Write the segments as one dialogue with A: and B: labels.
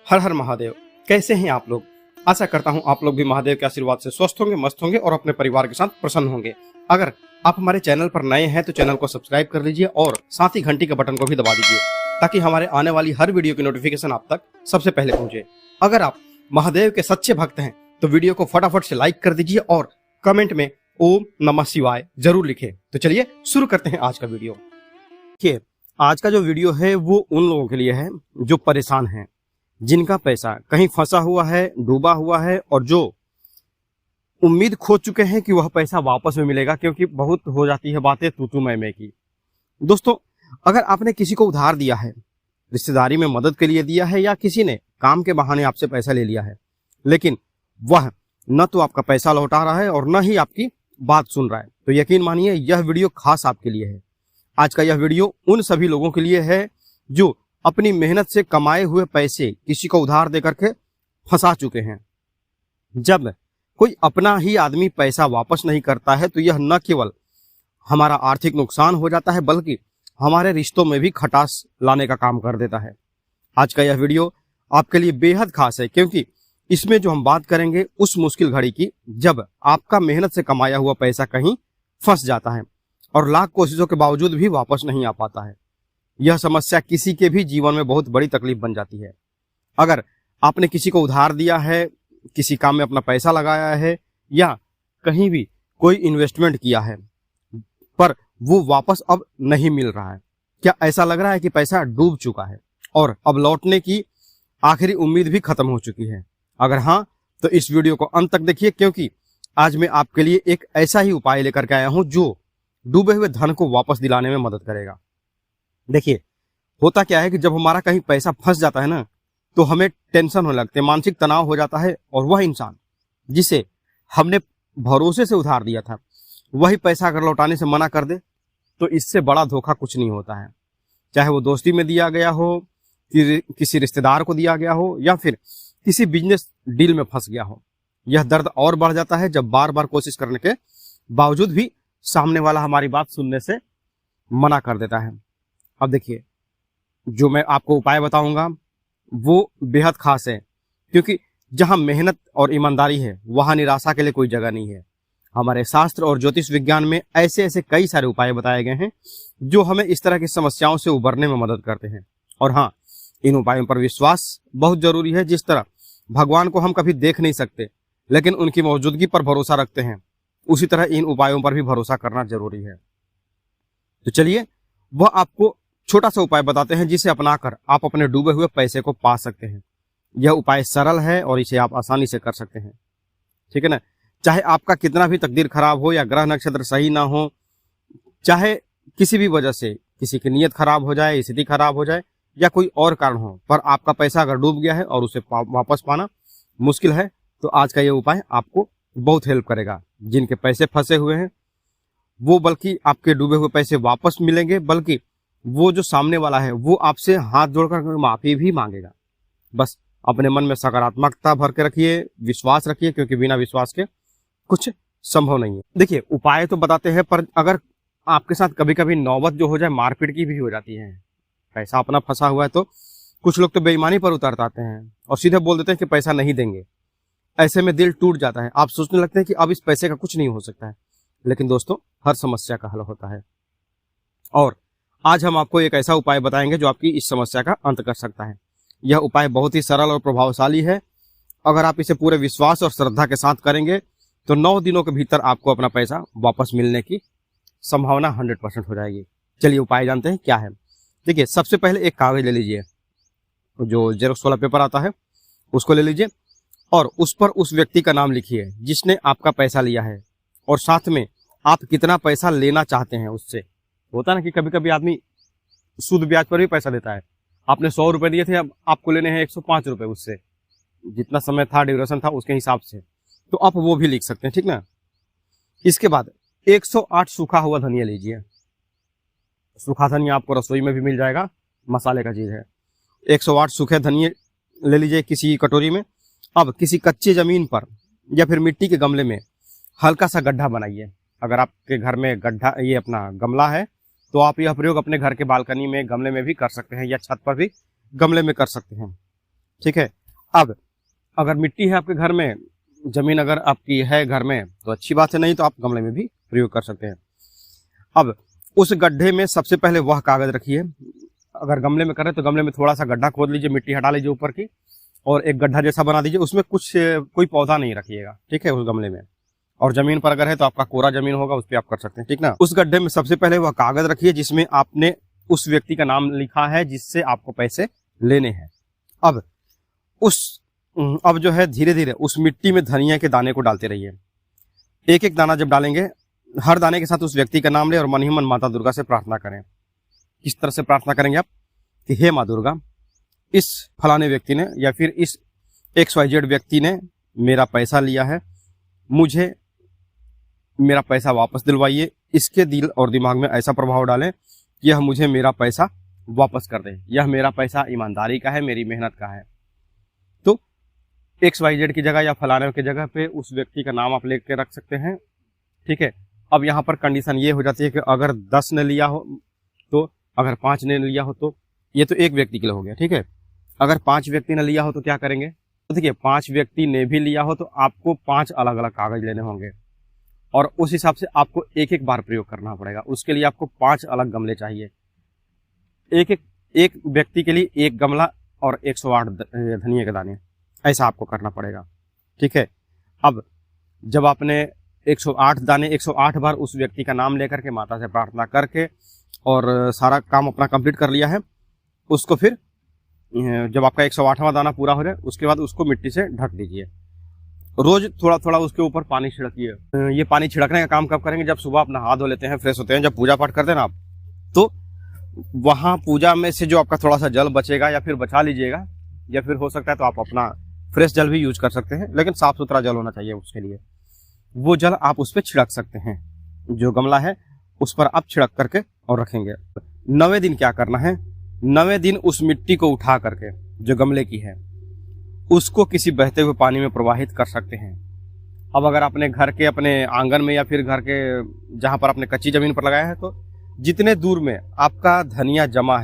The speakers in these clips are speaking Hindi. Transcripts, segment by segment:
A: हर हर महादेव। कैसे हैं आप लोग? आशा करता हूं आप लोग भी महादेव के आशीर्वाद से स्वस्थ होंगे, मस्त होंगे और अपने परिवार के साथ प्रसन्न होंगे। अगर आप हमारे चैनल पर नए हैं तो चैनल को सब्सक्राइब कर लीजिए और साथ ही घंटी के बटन को भी दबा दीजिए ताकि हमारे आने वाली हर वीडियो की नोटिफिकेशन आप तक सबसे पहले पहुंचे। अगर आप महादेव के सच्चे भक्त हैं तो वीडियो को फटाफट से लाइक कर दीजिए और कमेंट में ओम नमः शिवाय जरूर लिखें। तो चलिए शुरू करते हैं आज का वीडियो। देखिए, आज का जो वीडियो है वो उन लोगों के लिए है जो परेशान हैं, जिनका पैसा कहीं फंसा हुआ है, डूबा हुआ है और जो उम्मीद खो चुके हैं कि वह पैसा वापस में मिलेगा, क्योंकि बहुत हो जाती है बातें तू मैं की। दोस्तों, अगर आपने किसी को उधार दिया है, रिश्तेदारी में मदद के लिए दिया है या किसी ने काम के बहाने आपसे पैसा ले लिया है, लेकिन वह न तो आपका पैसा लौटा रहा है और न ही आपकी बात सुन रहा है, तो यकीन मानिए यह वीडियो खास आपके लिए है। आज का यह वीडियो उन सभी लोगों के लिए है जो अपनी मेहनत से कमाए हुए पैसे किसी को उधार देकर के फंसा चुके हैं। जब कोई अपना ही आदमी पैसा वापस नहीं करता है तो यह न केवल हमारा आर्थिक नुकसान हो जाता है बल्कि हमारे रिश्तों में भी खटास लाने का काम कर देता है। आज का यह वीडियो आपके लिए बेहद खास है, क्योंकि इसमें जो हम बात करेंगे उस मुश्किल घड़ी की जब आपका मेहनत से कमाया हुआ पैसा कहीं फंस जाता है और लाख कोशिशों के बावजूद भी वापस नहीं आ पाता है। यह समस्या किसी के भी जीवन में बहुत बड़ी तकलीफ बन जाती है। अगर आपने किसी को उधार दिया है, किसी काम में अपना पैसा लगाया है या कहीं भी कोई इन्वेस्टमेंट किया है पर वो वापस अब नहीं मिल रहा है, क्या ऐसा लग रहा है कि पैसा डूब चुका है और अब लौटने की आखिरी उम्मीद भी खत्म हो चुकी है? अगर हाँ, तो इस वीडियो को अंत तक देखिए, क्योंकि आज मैं आपके लिए एक ऐसा ही उपाय लेकर के आया हूं जो डूबे हुए धन को वापस दिलाने में मदद करेगा। देखिए, होता क्या है कि जब हमारा कहीं पैसा फंस जाता है ना, तो हमें टेंशन होने लगती है, मानसिक तनाव हो जाता है और वह इंसान जिसे हमने भरोसे से उधार दिया था वही पैसा अगर लौटाने से मना कर दे तो इससे बड़ा धोखा कुछ नहीं होता है। चाहे वो दोस्ती में दिया गया हो, किसी रिश्तेदार को दिया गया हो या फिर किसी बिजनेस डील में फंस गया हो। यह दर्द और बढ़ जाता है जब बार बार कोशिश करने के बावजूद भी सामने वाला हमारी बात सुनने से मना कर देता है। अब देखिए, जो मैं आपको उपाय बताऊंगा वो बेहद खास है, क्योंकि जहां मेहनत और ईमानदारी है वहां निराशा के लिए कोई जगह नहीं है। हमारे शास्त्र और ज्योतिष विज्ञान में ऐसे ऐसे कई सारे उपाय बताए गए हैं जो हमें इस तरह की समस्याओं से उबरने में मदद करते हैं। और हाँ, इन उपायों पर विश्वास बहुत जरूरी है। जिस तरह भगवान को हम कभी देख नहीं सकते लेकिन उनकी मौजूदगी पर भरोसा रखते हैं, उसी तरह इन उपायों पर भी भरोसा करना जरूरी है। तो चलिए, वह आपको छोटा सा उपाय बताते हैं जिसे अपनाकर आप अपने डूबे हुए पैसे को पा सकते हैं। यह उपाय सरल है और इसे आप आसानी से कर सकते हैं, ठीक है ना। चाहे आपका कितना भी तकदीर खराब हो या ग्रह नक्षत्र सही ना हो, चाहे किसी भी वजह से किसी की नीयत खराब हो जाए, स्थिति खराब हो जाए या कोई और कारण हो, पर आपका पैसा अगर डूब गया है और उसे वापस पाना मुश्किल है, तो आज का यह उपाय आपको बहुत हेल्प करेगा। जिनके पैसे फंसे हुए हैं वो बल्कि आपके डूबे हुए पैसे वापस मिलेंगे, बल्कि वो जो सामने वाला है वो आपसे हाथ जोड़कर माफी भी मांगेगा। बस अपने मन में सकारात्मकता भर के रखिए, विश्वास रखिए, क्योंकि बिना विश्वास के कुछ संभव नहीं है। देखिए, उपाय तो बताते हैं, पर अगर आपके साथ कभी कभी नौबत जो हो जाए मारपीट की भी हो जाती है, पैसा अपना फंसा हुआ है, तो कुछ लोग तो बेईमानी पर उतर आते हैं और सीधे बोल देते हैं कि पैसा नहीं देंगे। ऐसे में दिल टूट जाता है, आप सोचने लगते हैं कि अब इस पैसे का कुछ नहीं हो सकता है। लेकिन दोस्तों, हर समस्या का हल होता है और आज हम आपको एक ऐसा उपाय बताएंगे जो आपकी इस समस्या का अंत कर सकता है। यह उपाय बहुत ही सरल और प्रभावशाली है। अगर आप इसे पूरे विश्वास और श्रद्धा के साथ करेंगे तो 9 दिनों के भीतर आपको अपना पैसा वापस मिलने की संभावना 100% हो जाएगी। चलिए उपाय जानते हैं क्या है। देखिए, सबसे पहले एक कागज ले लीजिए, जो जेरॉक्स वाला पेपर आता है उसको ले लीजिए और उस पर उस व्यक्ति का नाम लिखिए जिसने आपका पैसा लिया है और साथ में आप कितना पैसा लेना चाहते हैं उससे। होता ना कि कभी कभी आदमी सूद ब्याज पर भी पैसा देता है। आपने 100 रुपए दिए थे, अब आपको लेने हैं 105 रुपए, उससे जितना समय था, ड्यूरेशन था, उसके हिसाब से, तो आप वो भी लिख सकते हैं, ठीक ना। इसके बाद 108 सूखा हुआ धनिया लीजिए। सूखा धनिया आपको रसोई में भी मिल जाएगा, मसाले का चीज है। 108 सूखे धनिया ले लीजिए किसी कटोरी में। अब किसी कच्ची जमीन पर या फिर मिट्टी के गमले में हल्का सा गड्ढा बनाइए। अगर आपके घर में गड्ढा, ये अपना गमला है, तो आप यह प्रयोग अपने घर के बालकनी में गमले में भी कर सकते हैं या छत पर भी गमले में कर सकते हैं, ठीक है। अब अगर मिट्टी है आपके घर में, जमीन अगर आपकी है घर में तो अच्छी बात है, नहीं तो आप गमले में भी प्रयोग कर सकते हैं। अब उस गड्ढे में सबसे पहले वह कागज रखिए। अगर गमले में करें तो गमले में थोड़ा सा गड्ढा खोद लीजिए, मिट्टी हटा लीजिए ऊपर की, और एक गड्ढा जैसा बना दीजिए। उसमें कोई पौधा नहीं रखिएगा, ठीक है, उस गमले में। और जमीन पर अगर है तो आपका कोरा जमीन होगा, उस पर आप कर सकते हैं, ठीक ना। उस गड्ढे में सबसे पहले वह कागज रखिए जिसमें आपने उस व्यक्ति का नाम लिखा है जिससे आपको पैसे लेने हैं। अब जो है धीरे धीरे उस मिट्टी में धनिया के दाने को डालते रहिए। एक एक दाना जब डालेंगे, हर दाने के साथ उस व्यक्ति का नाम ले और मन ही मन माता दुर्गा से प्रार्थना करें। किस तरह से प्रार्थना करेंगे आप कि हे माँ दुर्गा, इस फलाने व्यक्ति ने या फिर इस XYZ व्यक्ति ने मेरा पैसा लिया है, मुझे मेरा पैसा वापस दिलवाइए। इसके दिल और दिमाग में ऐसा प्रभाव डालें कि यह मुझे मेरा पैसा वापस कर दे। यह मेरा पैसा ईमानदारी का है, मेरी मेहनत का है। तो XYZ की जगह या फलाने की जगह पे उस व्यक्ति का नाम आप लेके रख सकते हैं, ठीक है। अब यहाँ पर कंडीशन ये हो जाती है कि अगर 10 ने लिया हो तो, अगर 5 ने लिया हो तो, ये तो एक व्यक्ति के लिए हो गया, ठीक है। अगर 5 व्यक्ति ने लिया हो तो क्या करेंगे, तो देखिए 5 व्यक्ति ने भी लिया हो तो आपको 5 अलग अलग कागज लेने होंगे और उस हिसाब से आपको एक एक बार प्रयोग करना पड़ेगा। उसके लिए आपको 5 अलग गमले चाहिए। एक व्यक्ति के लिए एक गमला और 108 धनिया के दाने, ऐसा आपको करना पड़ेगा, ठीक है। अब जब आपने 108 दाने 108 बार उस व्यक्ति का नाम लेकर के माता से प्रार्थना करके और सारा काम अपना कंप्लीट कर लिया है, उसको फिर जब आपका 108वां दाना पूरा हो जाए उसके बाद उसको मिट्टी से ढक दीजिए। रोज थोड़ा थोड़ा उसके ऊपर पानी छिड़किए। ये पानी छिड़कने का काम कब करेंगे, जब सुबह अपना हाथ धो लेते हैं, फ्रेश होते हैं, जब पूजा पाठ करते हैं ना आप, तो वहाँ पूजा में से जो आपका थोड़ा सा जल बचेगा या फिर बचा लीजिएगा, या फिर हो सकता है तो आप अपना फ्रेश जल भी यूज कर सकते हैं, लेकिन साफ सुथरा जल होना चाहिए उसके लिए। वो जल आप उस पर छिड़क सकते हैं, जो गमला है उस पर आप छिड़क करके और रखेंगे। 9वें दिन क्या करना है, 9वें दिन उस मिट्टी को उठा करके जो गमले की है उसको किसी बहते हुए पानी में प्रवाहित कर सकते हैं। अब अगर अपने घर के अपने आंगन में या फिर घर के जहां पर आपने कच्ची जमीन पर लगाया है, तो जितने दूर में आपका धनिया जमा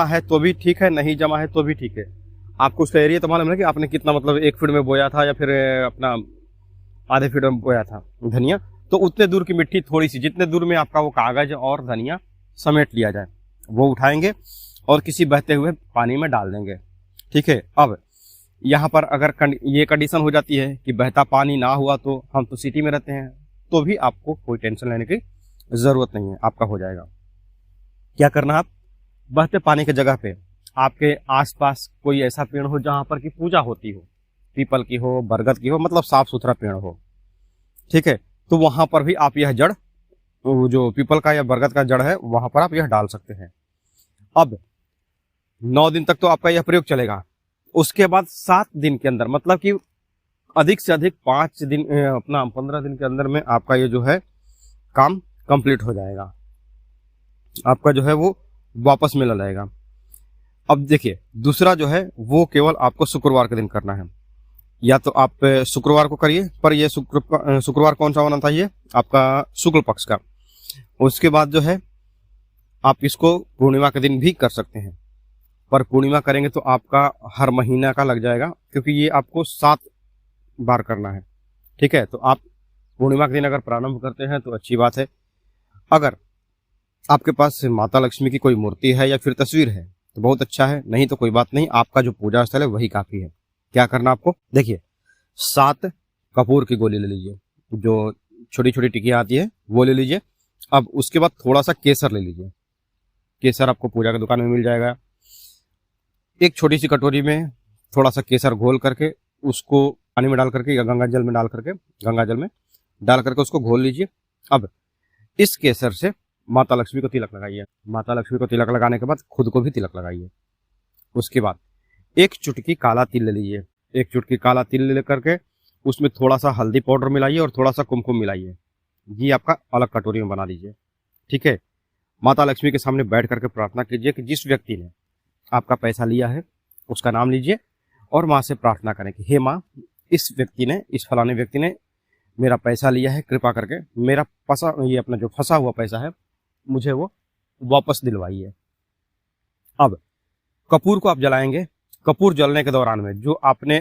A: है तो भी ठीक है, नहीं जमा है तो भी ठीक है। आपको उसका एरिया तो मालूम है कि आपने कितना, मतलब 1 फीट में बोया था या फिर अपना आधे फीट में बोया था धनिया, तो उतने दूर की मिट्टी थोड़ी सी, जितने दूर में आपका वो कागज और धनिया समेट लिया जाए, वो उठाएंगे और किसी बहते हुए पानी में डाल देंगे, ठीक है। अब यहाँ पर अगर ये कंडीशन हो जाती है कि बहता पानी ना हुआ, तो हम तो सिटी में रहते हैं, तो भी आपको कोई टेंशन लेने की जरूरत नहीं है, आपका हो जाएगा। क्या करना, आप बहते पानी की जगह पे आपके आसपास कोई ऐसा पेड़ हो जहां पर की पूजा होती हो, पीपल की हो, बरगद की हो, मतलब साफ सुथरा पेड़ हो, ठीक है, तो वहां पर भी आप यह जड़, जो पीपल का या बरगद का जड़ है, वहां पर आप यह डाल सकते हैं। अब 9 दिन तक तो आपका यह प्रयोग चलेगा। उसके बाद 7 दिन के अंदर, मतलब कि अधिक से अधिक 5 दिन, अपना 15 दिन के अंदर में आपका ये जो है काम कंप्लीट हो जाएगा, आपका जो है वो वापस मिला जाएगा। अब देखिए दूसरा जो है वो केवल आपको शुक्रवार के दिन करना है। या तो आप शुक्रवार को करिए, पर ये शुक्रवार कौन सा होना चाहिए, आपका शुक्ल पक्ष का। उसके बाद जो है आप इसको पूर्णिमा के दिन भी कर सकते हैं, पर पूर्णिमा करेंगे तो आपका हर महीना का लग जाएगा, क्योंकि ये आपको 7 बार करना है, ठीक है। तो आप पूर्णिमा के दिन अगर प्रारंभ करते हैं तो अच्छी बात है। अगर आपके पास माता लक्ष्मी की कोई मूर्ति है या फिर तस्वीर है तो बहुत अच्छा है, नहीं तो कोई बात नहीं, आपका जो पूजा स्थल है वही काफी है। क्या करना आपको, देखिए 7 कपूर की गोली ले लीजिए, जो छोटी छोटी टिकियां आती है वो ले लीजिए। अब उसके बाद थोड़ा सा केसर ले लीजिए, केसर आपको पूजा की दुकान में मिल जाएगा। एक छोटी सी कटोरी में थोड़ा सा केसर घोल करके उसको पानी में डाल करके या गंगा जल में डाल करके उसको घोल लीजिए। अब इस केसर से माता लक्ष्मी को तिलक लगाइए। माता लक्ष्मी को तिलक लगाने के बाद खुद को भी तिलक लगाइए। उसके बाद एक चुटकी काला तिल ले लीजिए। एक चुटकी काला तिल ले करके उसमें थोड़ा सा हल्दी पाउडर मिलाइए और थोड़ा सा कुमकुम मिलाइए। ये आपका अलग कटोरी में बना लीजिए, ठीक है। माता लक्ष्मी के सामने बैठ करके प्रार्थना कीजिए कि जिस व्यक्ति ने आपका पैसा लिया है उसका नाम लीजिए और माँ से प्रार्थना करें कि हे माँ, इस फलाने व्यक्ति ने मेरा पैसा लिया है, कृपा करके मेरा ये अपना जो फंसा हुआ पैसा है मुझे वो वापस दिलवाइए। अब कपूर को आप जलाएंगे। कपूर जलने के दौरान में जो आपने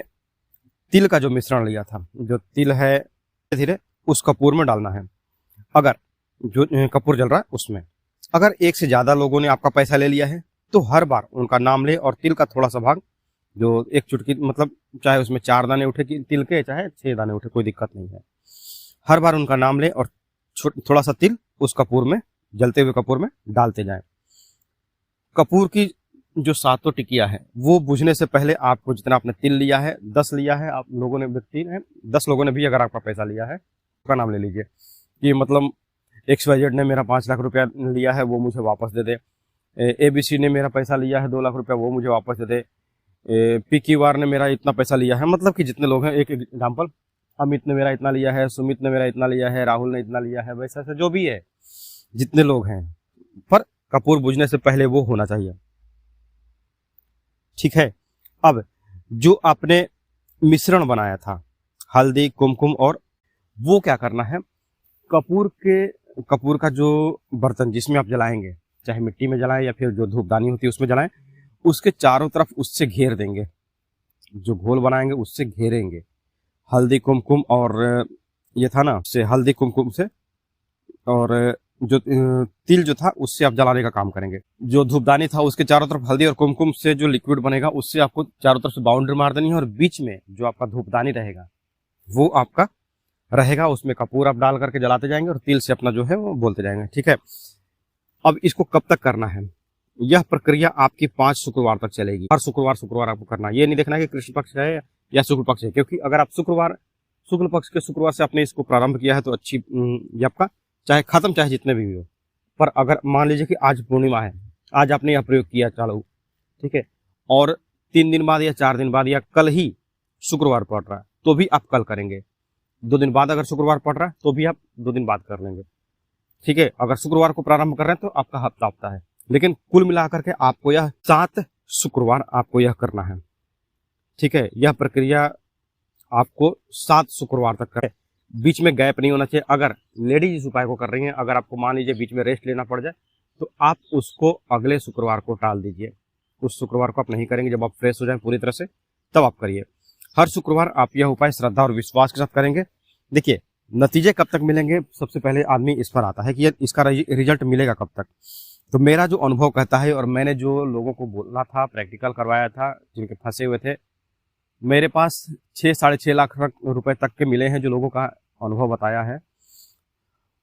A: तिल का जो मिश्रण लिया था, जो तिल है धीरे धीरे उस कपूर में डालना है। अगर जो कपूर जल रहा है उसमें अगर एक से ज्यादा लोगों ने आपका पैसा ले लिया है तो हर बार उनका नाम ले और तिल का थोड़ा सा भाग, जो एक चुटकी, मतलब चाहे उसमें 4 दाने उठे तिल के चाहे 6 दाने उठे, कोई दिक्कत नहीं है, हर बार उनका नाम ले और थोड़ा सा तिल उस कपूर में, जलते हुए कपूर में डालते जाएं। कपूर की जो 7 टिकिया है वो बुझने से पहले आपको जितना आपने तिल लिया है, 10 लिया है आप लोगों ने, व्यक्ति है 10 लोगों ने भी अगर आपका पैसा लिया है उसका नाम ले लीजिए कि मतलब XYZ ने मेरा 5 लाख रुपया लिया है वो मुझे वापस दे दे, ABC ने मेरा पैसा लिया है 2 लाख रुपया वो मुझे वापस दे दे, PQR ने मेरा इतना पैसा लिया है, मतलब कि जितने लोग हैं, एक एग्जाम्पल, अमित ने मेरा इतना लिया है, सुमित ने मेरा इतना लिया है, राहुल ने इतना लिया है, वैसा ऐसा जो भी है जितने लोग हैं, पर कपूर बुझने से पहले वो होना चाहिए। ठीक है। अब जो आपने मिश्रण बनाया था हल्दी कुमकुम और, वो क्या करना है, कपूर का जो बर्तन जिसमें आप जलाएंगे, चाहे मिट्टी में जलाएं या फिर जो धूपदानी होती है उसमें जलाएं, उसके चारों तरफ उससे घेर देंगे, जो घोल बनाएंगे उससे घेरेंगे, हल्दी कुमकुम और ये था ना, से हल्दी कुमकुम से और जो तिल जो था उससे आप जलाने का काम करेंगे। जो धूपदानी था उसके चारों तरफ हल्दी और कुमकुम से जो लिक्विड बनेगा उससे आपको चारों तरफ से बाउंड्री मार देनी है और बीच में जो आपका धूपदानी रहेगा वो आपका रहेगा, उसमें कपूर आप डाल करके जलाते जाएंगे और तिल से अपना जो है वो बोलते जाएंगे। ठीक है। अब इसको कब तक करना है, यह प्रक्रिया आपकी 5 शुक्रवार तक चलेगी। हर शुक्रवार आपको करना है, ये नहीं देखना है कि कृष्ण पक्ष है या शुक्ल पक्ष है, क्योंकि अगर आप शुक्ल पक्ष के शुक्रवार से आपने इसको प्रारंभ किया है तो अच्छी, ये आपका चाहे खत्म चाहे जितने भी हो, पर अगर मान लीजिए कि आज पूर्णिमा है, आज आपने यह प्रयोग किया चालू, ठीक है, और 3 दिन बाद या 4 दिन बाद या कल ही शुक्रवार पड़ रहा है तो भी आप कल करेंगे, 2 दिन बाद अगर शुक्रवार पड़ रहा है तो भी आप 2 दिन बाद कर लेंगे। ठीक है। अगर शुक्रवार को प्रारंभ कर रहे हैं तो आपका हफ्ता है, लेकिन कुल मिलाकर के आपको यह 7 शुक्रवार आपको यह करना है। ठीक है। यह प्रक्रिया आपको 7 शुक्रवार तक करें, बीच में गैप नहीं होना चाहिए। अगर लेडीज इस उपाय को कर रही हैं, अगर आपको मान लीजिए बीच में रेस्ट लेना पड़ जाए तो आप उसको अगले शुक्रवार को टाल दीजिए, उस शुक्रवार को आप नहीं करेंगे, जब आप फ्रेश हो जाए पूरी तरह से तब आप करिए। हर शुक्रवार आप यह उपाय श्रद्धा और विश्वास के साथ करेंगे। देखिए नतीजे कब तक मिलेंगे, सबसे पहले आदमी इस पर आता है कि इसका रिजल्ट मिलेगा कब तक। तो मेरा जो अनुभव कहता है और मैंने जो लोगों को बोला था, प्रैक्टिकल करवाया था, जिनके फंसे हुए थे, मेरे पास 6-6.5 लाख रुपए तक के मिले हैं। जो लोगों का अनुभव बताया है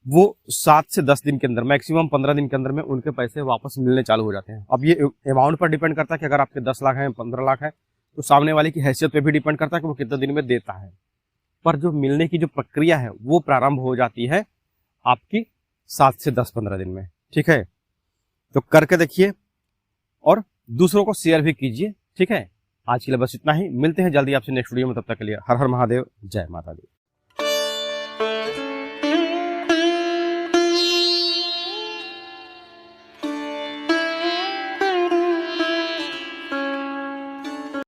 A: वो 7 से 10 दिन के अंदर, मैक्सिमम 15 दिन के अंदर में उनके पैसे वापस मिलने चालू हो जाते हैं। अब ये अमाउंट पर डिपेंड करता है कि अगर आपके 10 लाख हैं, 15 लाख है, तो सामने वाले की हैसियत पे भी डिपेंड करता है कि वो कितने दिन में देता है। पर जो मिलने की जो प्रक्रिया है वो प्रारंभ हो जाती है आपकी 7 से 10-15 दिन में। ठीक है। तो करके देखिए और दूसरों को शेयर भी कीजिए। ठीक है। आज के लिए बस इतना ही, मिलते हैं जल्दी आपसे नेक्स्ट वीडियो में, तब तक के लिए हर हर महादेव, जय माता दी।